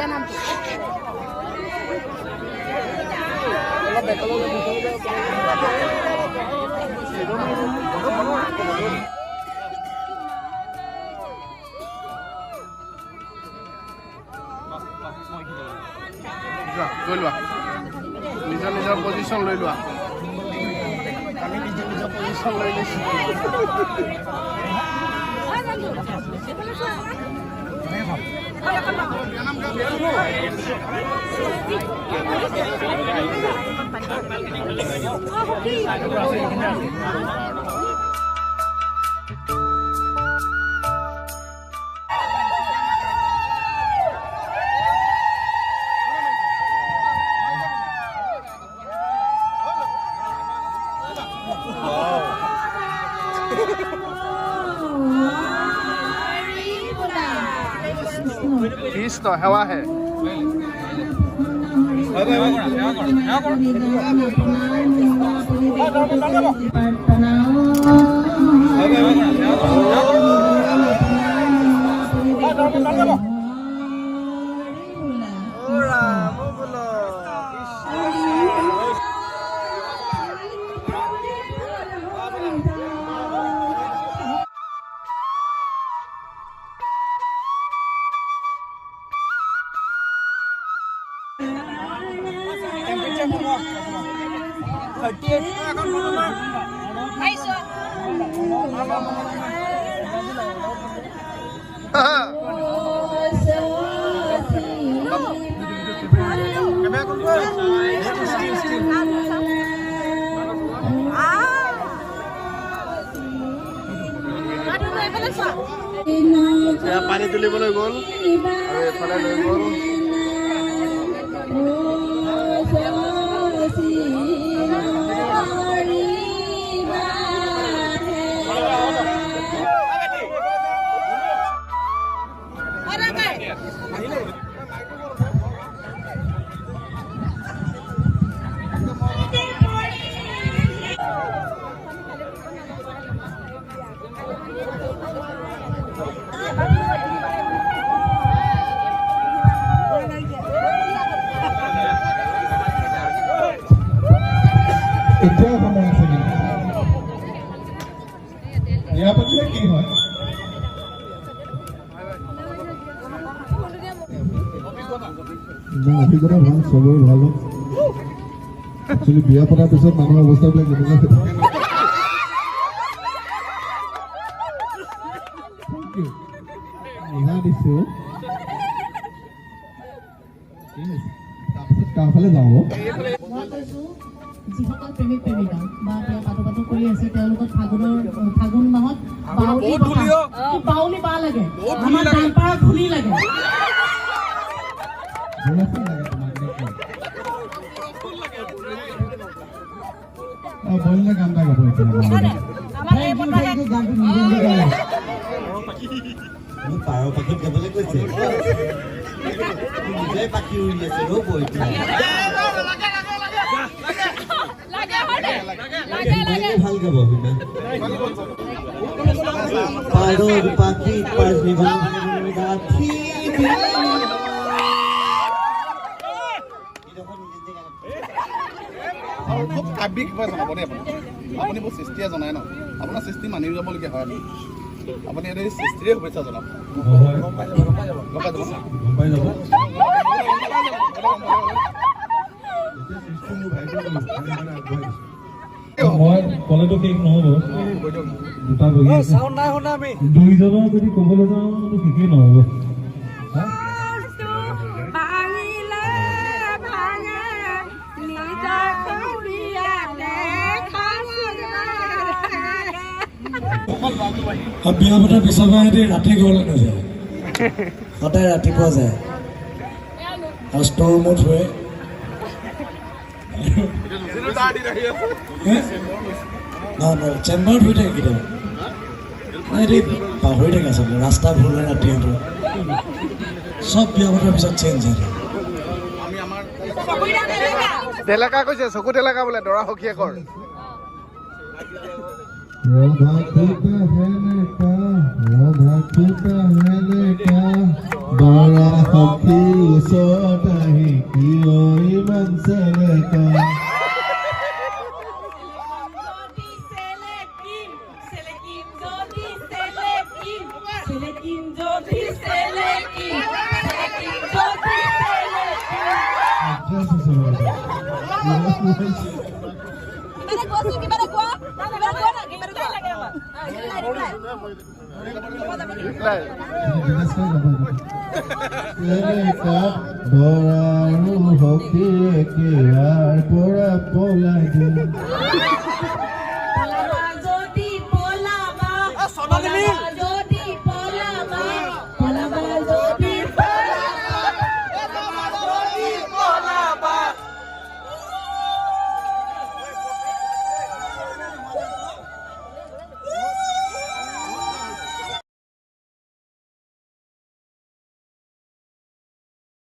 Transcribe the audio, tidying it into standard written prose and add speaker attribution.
Speaker 1: লৈ লোৱা নিজৰ নিজৰ পজিশ্যন লৈ লোৱা আমি নিজৰ নিজৰ পজিশ্যন লৈ লৈছোঁ तो हवा है पानी तुलिবলৈ গ'ল আৰু এফালে লৈ গ'ল
Speaker 2: এতিয়াও সময় আছে কিন্তু নিৰাপত্তা কি হয় অভিজ্ঞতা ভাল চবৰে ভাল একচুৱেলি বিয়া পতাৰ পিছত মানুহৰ অৱস্থাবিলাক কেনেকুৱা দিছো তাৰপিছত কাৰফালে যাওঁ যিসকল প্ৰেমিক প্ৰেমিকা বা পাতকাটো কৰি আছে তেওঁলোকক ফাগুন মাহত বাউলি বা লাগে আমাৰ টাইমপাৰা ধুলি লাগে বলিলে গানটা গাব পাৰ পাখিত গাবলৈ কৈছে নিজে পাখি উৰি আছে ৰ'ব ভাল গাব পাৰৰ পাখিত পাঁচ বিঘা
Speaker 1: খুব কাব্যিক কিবা জনাব দেই আপুনি বহুত সৃষ্টিয়ে জনায় ন আপোনাৰ সৃষ্টি মানি যাবলগীয়া হয় আপুনি এই সৃষ্টিৰে শুভেচ্ছা জনাব
Speaker 2: মই কলেতো শেষ নহ'ব দুটা বহি আছে দুইজনৰ যদি ক'বলৈ যাওঁ শেষেই নহ'ব বিয়া পতাৰ পিছৰ পৰা ৰাতি ঘৰলৈ নাযায় সদায় ৰাতিপুৱা যায় আৰু ষ্ট'ৰ ৰুমত শুৱে চেম্বাৰত হৈ থাকে কেতিয়াবা পাহৰি থাকে আচলতে ৰাস্তা ভুল ৰাতি সিহঁতৰ চব বিয়া পতাৰ পিছত চেঞ্জ হৈ থাকে
Speaker 1: তেলেকা কৈছে চকু তেলেকা বোলে দৰা সখীয়েকৰ
Speaker 2: राधा तू कहने का
Speaker 3: দৰা সখী ওচৰত আহি কিয় ইমান চেলেকা দৰা আৰু সখীয়ে কেয়াৰ পৰা পলাই দিয়ে